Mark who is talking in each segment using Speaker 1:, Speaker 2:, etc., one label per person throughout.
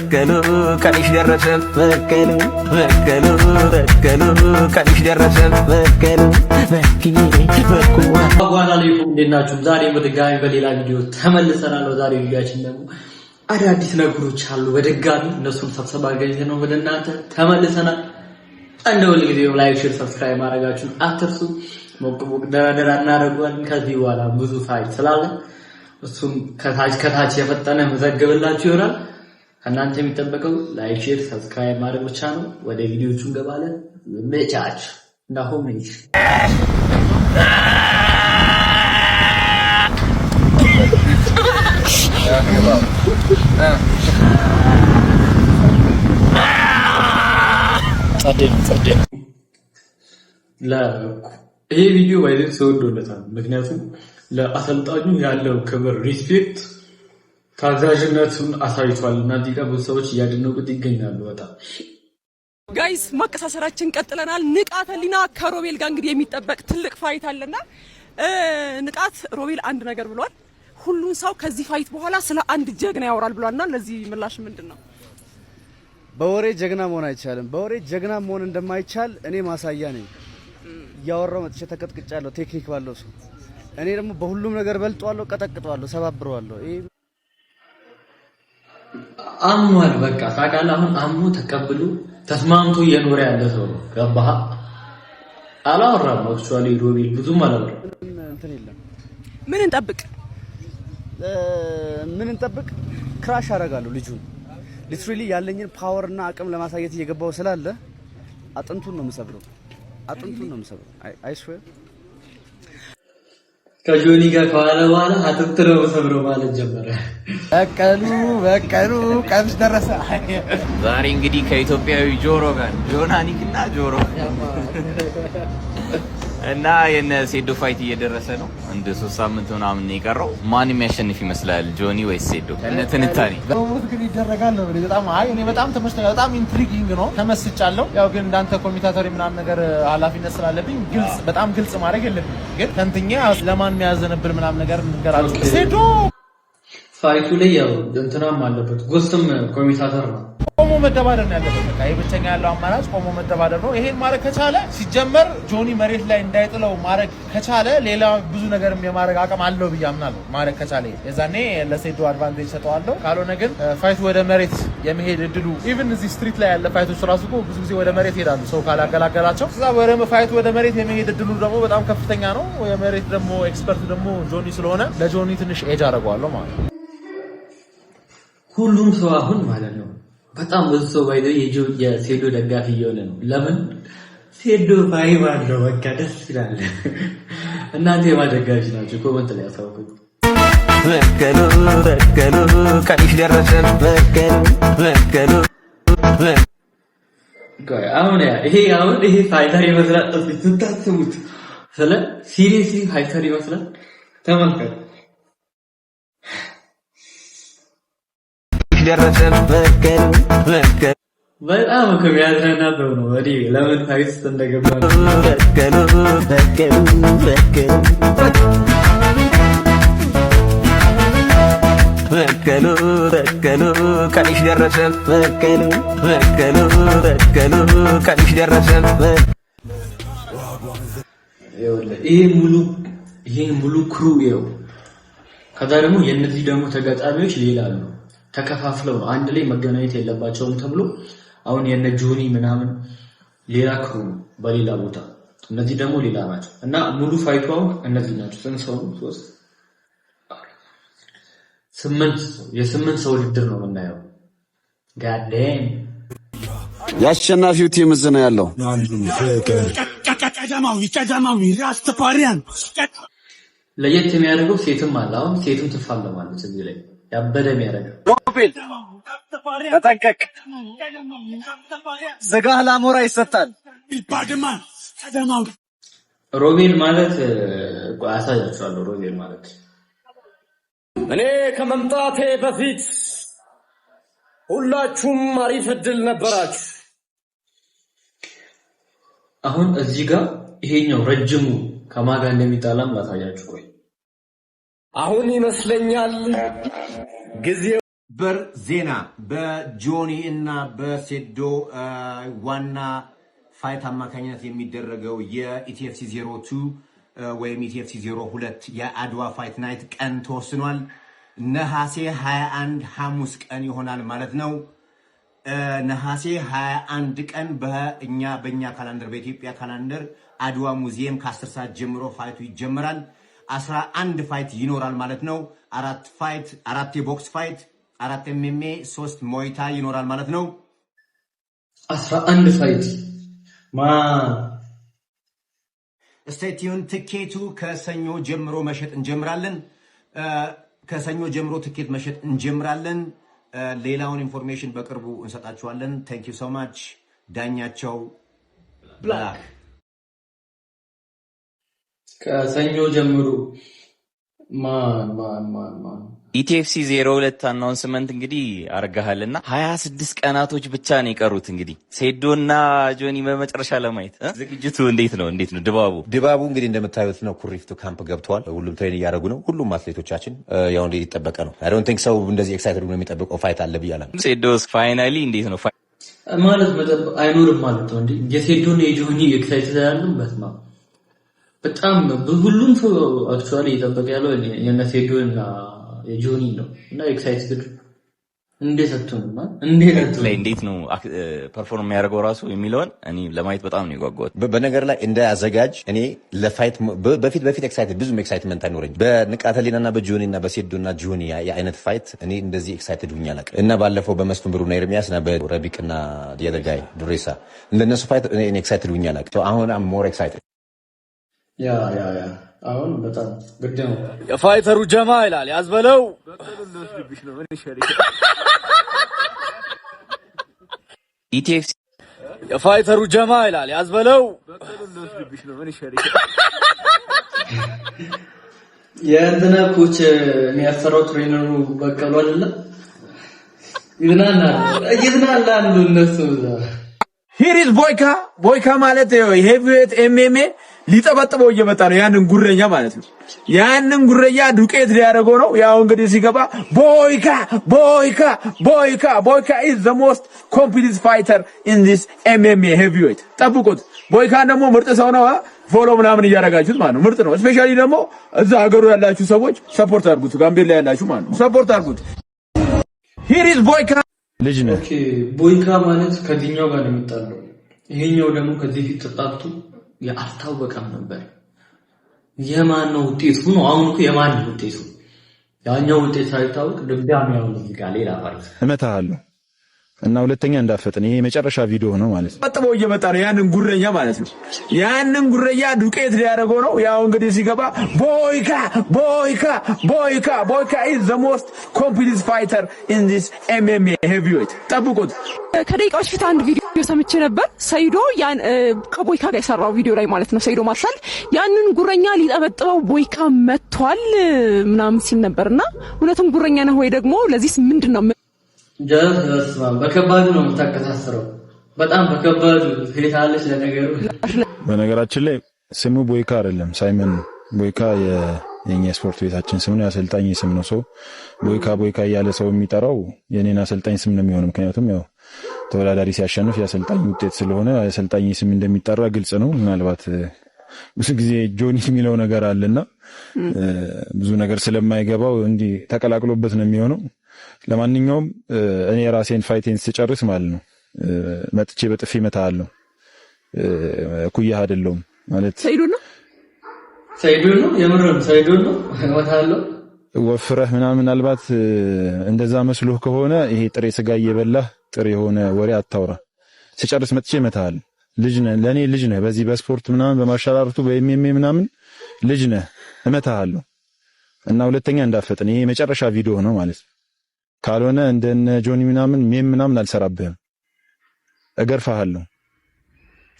Speaker 1: በቀሉ ቀንሽ ደረሰ በቀሉ ቀንሽ ደረሰ በቀሉ
Speaker 2: አጓና ላይ እንደናችሁ ዛሬ በድጋሚ በሌላ ቪዲዮ ተመልሰናል። ዛሬ ቪዲዮአችን ደግሞ አዳዲስ ነገሮች አሉ። በድጋሚ እነሱን ሰብሰባ አገኘን ነው ወደ እናንተ ተመልሰናል። እንደው ለጊዜው ላይክ፣ ሼር፣ ሰብስክራይብ ማድረጋችሁን አትርሱ። ሞቅ ደራደራ እናደርጋለን። ከዚህ በኋላ ብዙ ፋይል ስላለ እሱም ከታች የፈጠነ መዘግብላችሁ ይሆናል። ከእናንተ የሚጠበቀው ላይክ፣ ሼር፣ ሰብስክራይብ ማድረግ ብቻ ነው። ወደ ቪዲዮቹ እንገባለን። መጫች እንዳሆም ነኝ። ይሄ ቪዲዮ ባይዘት ሰውዶለታል። ምክንያቱም ለአሰልጣኙ ያለው ክብር ሪስፔክት ታዛዥነቱን አሳይቷል እና እዚህ ጋር ብዙ ሰዎች እያደነቁት ይገኛሉ። በጣም
Speaker 3: ጋይስ ማቀሳሰራችን ቀጥለናል። ንቃተ ህሊና ከሮቤል ጋር እንግዲህ የሚጠበቅ ትልቅ ፋይት አለና ንቃት ሮቤል አንድ ነገር ብሏል። ሁሉም ሰው ከዚህ ፋይት በኋላ ስለ አንድ ጀግና ያወራል ብሏልና ለዚህ ምላሽ ምንድነው?
Speaker 4: በወሬ ጀግና መሆን አይቻልም። በወሬ ጀግና መሆን እንደማይቻል እኔ ማሳያ ነኝ። ያወራው መጥቼ ተቀጥቅጫለሁ ቴክኒክ ባለው ሰው። እኔ ደግሞ በሁሉም ነገር በልጧለሁ፣ ቀጠቅጧለሁ፣ ሰባብረዋለሁ። ይሄ
Speaker 2: አሟል በቃ ታውቃለህ። አሁን አሙ ተቀብሎ ተስማምቶ እየኖረ ያለ ሰው ነው። ገባህ? አላወራም አክቹአሊ ሮቤል ብዙም አላወራም።
Speaker 4: እንትን የለም። ምን እንጠብቅ? ክራሽ አደርጋለሁ ልጁን ሊትራሊ ያለኝን ፓወር እና አቅም ለማሳየት እየገባው ስላለ አጥንቱን ነው የምሰብረው። አይ ስዌር
Speaker 2: ከጆኒ ጋር ከኋላ አጥንት ነው የምሰብረው ማለት ጀመረ። በቀሉ ቀንሽ ደረሰ።
Speaker 1: ዛሬ እንግዲህ ከኢትዮጵያዊ ጆሮ ጋር ጆናኒክ እና ጆሮ እና የነ ሴዶ ፋይት እየደረሰ ነው። እንደ 3 ሳምንት ምናምን ነው የቀረው። ማን የሚያሸንፍ ይመስላል ጆኒ ወይስ ሴዶ? እነ ትንታኔ
Speaker 5: ሞት ግን ይደረጋል ነው። እኔ በጣም ተመችቶኛል። በጣም ኢንትሪጊንግ ነው። ተመስጫለሁ። ያው ግን እንዳንተ ኮሜንታተር ምናምን ነገር ኃላፊነት ስላለብኝ በጣም ግልጽ ማድረግ የለብኝም። ግን ከንትኛ ለማን የሚያዘነብል ምናምን ነገር እንገራችሁ። ሴዶ
Speaker 2: ፋይቱ ላይ ያው እንትናም አለበት ጎስትም ኮሜንታተር ነው። ቆሞ መደባደር ነው ያለበት። በቃ የብቸኛ ያለው አማራጭ ቆሞ መደባደር ነው። ይሄን ማድረግ ከቻለ ሲጀመር ጆኒ መሬት ላይ እንዳይጥለው ማድረግ ከቻለ ሌላ ብዙ ነገር የማድረግ አቅም አለው ብዬ አምናለሁ። ማድረግ ከቻለ የዛኔ ለሴዶ አድቫንቴጅ ሰጠዋለሁ። ካልሆነ ግን ፋይቱ ወደ መሬት የመሄድ እድሉ ኢቭን እዚህ ስትሪት ላይ ያለ ፋይቶች ራሱ እኮ ብዙ ጊዜ ወደ መሬት ይሄዳሉ ሰው ካላገላገላቸው። እዛ ወደ ፋይቱ ወደ መሬት የመሄድ እድሉ ደግሞ በጣም ከፍተኛ ነው። የመሬት ደግሞ ኤክስፐርት ደግሞ ጆኒ ስለሆነ ለጆኒ ትንሽ ኤጅ አደርገዋለሁ ማለት ነው። ሁሉም ሰው አሁን ማለት ነው በጣም ብዙ ሰው ባይዘው የሴዶ ደጋፊ እየሆነ ነው። ለምን ሴዶ ቫይብ አለው። በቃ ደስ ይላል። እናንተ የማደጋፊ ናችሁ? ኮሜንት ላይ አሳውቁኝ።
Speaker 1: በቀሉ ቀንሽ ደረሰ በቀሉ
Speaker 2: አሁን ይሄ ፋይተር ይመስላል። ትታስቡት ስለ ሲሪየስሊ ፋይተር ይመስላል። ተመልከቱ።
Speaker 1: ደረሰ በቀሉ
Speaker 2: በጣም ከሚያዝናናው ነው። ወዲ ለምን ፋይት እንደገባ ነው።
Speaker 1: በቀሉ ቀንሽ ደረሰ በቀሉ ቀንሽ ደረሰ። ይሄ ሙሉ ክሩ ይኸው። ከዛ ደግሞ የነዚህ ደግሞ ተጋጣሚዎች ሌላ ነው። ተከፋፍለው ነው አንድ ላይ መገናኘት የለባቸውም ተብሎ አሁን የነ ጆኒ ምናምን ሌላ ክሩ በሌላ ቦታ፣ እነዚህ ደግሞ ሌላ ናቸው እና ሙሉ ፋይቷው እነዚህ ናቸው። ስንት ሰው? 8 ሰው ውድድር ነው የምናየው። ጋዴን
Speaker 6: ያሸናፊው ቲም እዚህ ነው ያለው።
Speaker 2: ለየት የሚያደርገው ሴትም አለ። አሁን ሴትም ትፋለማለች እዚህ ላይ ያበደ የሚያደርገው
Speaker 4: ሮቤል ተጠንቀቅ። ዘጋህ ለአሞራ ይሰጣል።
Speaker 2: ሮቤል ማለት አሳያችኋለሁ። ሮቤል ማለት
Speaker 7: እኔ ከመምጣቴ በፊት ሁላችሁም አሪፍ እድል ነበራችሁ።
Speaker 2: አሁን እዚህ ጋር ይሄኛው ረጅሙ ከማጋ እንደሚጣላም ላሳያችሁ። ቆይ
Speaker 7: አሁን ይመስለኛል ጊዜው
Speaker 6: በር ዜና በጆኒ እና በሴዶ ዋና ፋይት አማካኝነት የሚደረገው የኢቲኤፍሲ 02 ወይም ኢቲኤፍሲ 02 የአድዋ ፋይት ናይት ቀን ተወስኗል። ነሐሴ 21 ሐሙስ ቀን ይሆናል ማለት ነው። ነሐሴ 21 ቀን በእኛ ካላንደር በኢትዮጵያ ካላንደር አድዋ ሙዚየም ከ10 ሰዓት ጀምሮ ፋይቱ ይጀምራል። 11 ፋይት ይኖራል ማለት ነው። 4 የቦክስ ፋይት፣ 4 ኤምኤምኤ፣ 3 ሞይታ ይኖራል ማለት ነው።
Speaker 1: 11 ፋይት
Speaker 6: ስቴቲዩን ትኬቱ ከሰኞ ጀምሮ መሸጥ እንጀምራለን። ከሰኞ ጀምሮ ትኬት መሸጥ እንጀምራለን። ሌላውን ኢንፎርሜሽን በቅርቡ እንሰጣችኋለን። ታንክ ዩ ሶ ማች። ዳኛቸው ብላክ
Speaker 1: ከሰኞ ጀምሮ
Speaker 8: ኢቲኤፍሲ 02 አናውንስመንት እንግዲህ አርጋሃልና 26 ቀናቶች ብቻ ነው የቀሩት። እንግዲህ ሴዶና ጆኒ በመጨረሻ ለማየት ዝግጅቱ እንዴት ነው ድባቡ
Speaker 9: እንግዲህ እንደምታዩት ነው። ኩሪፍቱ ካምፕ ገብተዋል። ሁሉም ትሬን እያደረጉ ነው። ሁሉም አትሌቶቻችን ያው እንዴት ይጠበቀ ነው። አይ ዶንት ቲንክ ሰው እንደዚህ ኤክሳይትድ ነው የሚጠብቀው ፋይት አለ ብያለሁ።
Speaker 8: ሴዶስ ፋይናሊ እንዴት ነው
Speaker 1: ማለት መጠበቅ አይኖርም ማለት ነው እንዴ? የሴዶና የጆኒ ኤክሳይትድ ያሉበት ነው። በጣም ሁሉም ሰው አክቹአሊ እየጠበቀ ያለው የነ ሴዶና የጆኒ ነው እና ኤክሳይትድ
Speaker 8: እንዴት ነው ፐርፎርም የሚያደርገው ራሱ የሚለውን እኔ ለማየት በጣም ነው የጓጓሁት።
Speaker 9: በነገር ላይ እንደ አዘጋጅ እኔ ለፋይት በፊት ኤክሳይትድ ብዙም ኤክሳይትመንት አይኖረኝ። በንቃተ ህሊናና በጆኒና በሴዶና ጆኒ የአይነት ፋይት እኔ እንደዚህ ኤክሳይትድ ሁኛ አላውቅም። እና ባለፈው በመስፍን ብሩና ኤርሚያስና በረቢቅና የደጋይ ዱሬሳ እንደነሱ ፋይት እኔ ኤክሳይትድ ሁኛ አላውቅም። አሁን አም ሞር ኤክሳይትድ
Speaker 1: ያ አሁን በጣም ግድ ነው።
Speaker 7: የፋይተሩ ጀማ ይላል ያዝበለው
Speaker 8: ኢቲኤፍሲ
Speaker 7: የፋይተሩ ጀማ ይላል ያዝበለው
Speaker 1: የእንትና ኮች የሚያሰራው ትሬነሩ በቀሉ አይደለ? ይዝናናሉ እነሱ።
Speaker 2: ሂሪዝ ቦይካ ማለት ሄቪዌት ኤምኤምኤ ሊጠበጥበው እየመጣ ነው። ያንን ጉረኛ ማለት ነው። ያንን ጉረኛ ዱቄት ሊያደርገው ነው። ያው እንግዲህ ሲገባ ቦይካ is the most complete fighter in this MMA heavyweight። ጠብቁት። ቦይካ ደግሞ ምርጥ ሰው ነው። ፎሎ ምናምን እያደረጋችሁት ማለት ነው። ምርጥ ነው። ስፔሻሊ ደግሞ እዛ ሀገሩ ያላችሁ ሰዎች ሰፖርት አድርጉት። ጋምቤላ ያላችሁ ማለት ነው። ሰፖርት አድርጉት። here is ቦይካ ልጅ ነው።
Speaker 1: ኦኬ ቦይካ ማለት ከዚህኛው ጋር ነው የሚጣለው። ይሄኛው ደግሞ ከዚህ ፊት ተጣጥቶ ያልታወቀም ነበር። የማን ነው ውጤቱ ነው? አሁን እኮ የማን ነው ውጤቱ? ያኛው ውጤት ሳይታወቅ ድጋሚ ያው እዚህ ጋር ሌላ ፋይት
Speaker 10: እመታለሁ እና ሁለተኛ እንዳፈጥን ይሄ የመጨረሻ ቪዲዮ ነው ማለት ነው።
Speaker 2: ጠጥበው እየመጣ ነው። ያንን ጉረኛ ማለት ነው። ያንን ጉረኛ ዱቄት ሊያደርገው ነው። ያው እንግዲህ ሲገባ ቦይካ is the most complete fighter in this MMA heavyweight። ጠብቁት።
Speaker 3: ከደቂቃዎች ፊት አንድ ቪዲዮ ሰምቼ ነበር። ሰይዶ ያን ከቦይካ ጋር የሰራው ቪዲዮ ላይ ማለት ነው። ሰይዶ ማርሻል ያንን ጉረኛ ሊጠበጥበው ቦይካ መጥቷል ምናምን ሲል ነበርና እውነትም ጉረኛ ነው ወይ ደግሞ ለዚህስ ምንድነው?
Speaker 1: በከባዱ ነው የምታከታስረው። በጣም በከባዱ ሄታለች ለነገሩ።
Speaker 10: በነገራችን ላይ ስሙ ቦይካ አይደለም ሳይመን ቦይካ የኛ ስፖርት ቤታችን ስም ነው። የአሰልጣኝ ስም ነው። ሰው ቦይካ እያለ ሰው የሚጠራው የኔን አሰልጣኝ ስም ነው የሚሆነው። ምክንያቱም ያው ተወዳዳሪ ሲያሸንፍ የአሰልጣኝ ውጤት ስለሆነ የአሰልጣኝ ስም እንደሚጠራ ግልጽ ነው። ምናልባት ብዙ ጊዜ ጆኒ የሚለው ነገር አለና ብዙ ነገር ስለማይገባው እንዲህ ተቀላቅሎበት ነው የሚሆነው። ለማንኛውም እኔ ራሴን ፋይቴን ስጨርስ ማለት ነው መጥቼ በጥፊ መታለሁ። ኩያ አይደለም ማለት
Speaker 1: ሰይዶ ነው የምርም ሰይዶ ነው መታለሁ።
Speaker 10: ወፍረህ ምናልባት እንደዛ መስሎህ ከሆነ ይሄ ጥሬ ስጋ እየበላህ ጥሬ የሆነ ወሬ አታውራ። ስጨርስ መጥቼ መታለሁ። ልጅ ነህ፣ ለኔ ልጅ ነህ። በዚህ በስፖርት ምናምን በማርሻል አርቱ በኤምኤምኤ ምናምን ልጅ ነህ፣ እመታለሁ እና ሁለተኛ እንዳፈጥን ይሄ የመጨረሻ ቪዲዮ ነው ማለት ነው። ካልሆነ እንደነ ጆኒ ምናምን አልሰራብህም፣ እገርፋለሁ።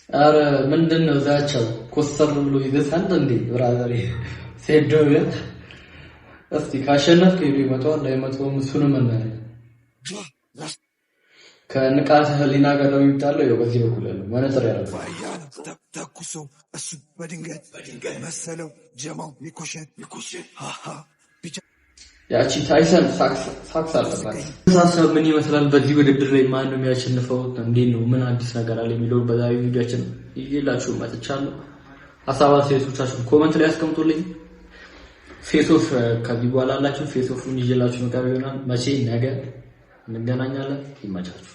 Speaker 1: አረ ምንድነው ዛቻው? ኮስተር ብሎ ይገሳል እንዴ ብራዘር? ሴዶ እስቲ ካሸነፍክ ይመጣው እንዳይመጣው እሱንም እናያለን። ከንቃተ ህሊና ጋር ነው የሚጣለው። ያው በዚህ በኩል ያለው መነጽር ያደርጋል።
Speaker 11: ተኩሶ እሱ በድንገት መሰለው ጀማው ሚኮሸን
Speaker 1: ያቺ ታይሰን ሳክስ አለባት። ተሳሰብ ምን ይመስላል በዚህ ውድድር ላይ ማን ነው የሚያሸንፈው? እንዴት ነው ምን አዲስ ነገር አለ የሚለው በዛሬው ቪዲዮአችን ይዤላችሁ መጥቻለሁ። ሀሳብ አስተያየቶቻችሁን ኮሜንት ላይ አስቀምጡልኝ። ፌስ ኦፍ ከዚህ በኋላ አላችሁ ፌስ ኦፍን ይዤላችሁ መቀርብ ይሆናል። መቼ ነገ እንገናኛለን። ይመቻችሁ።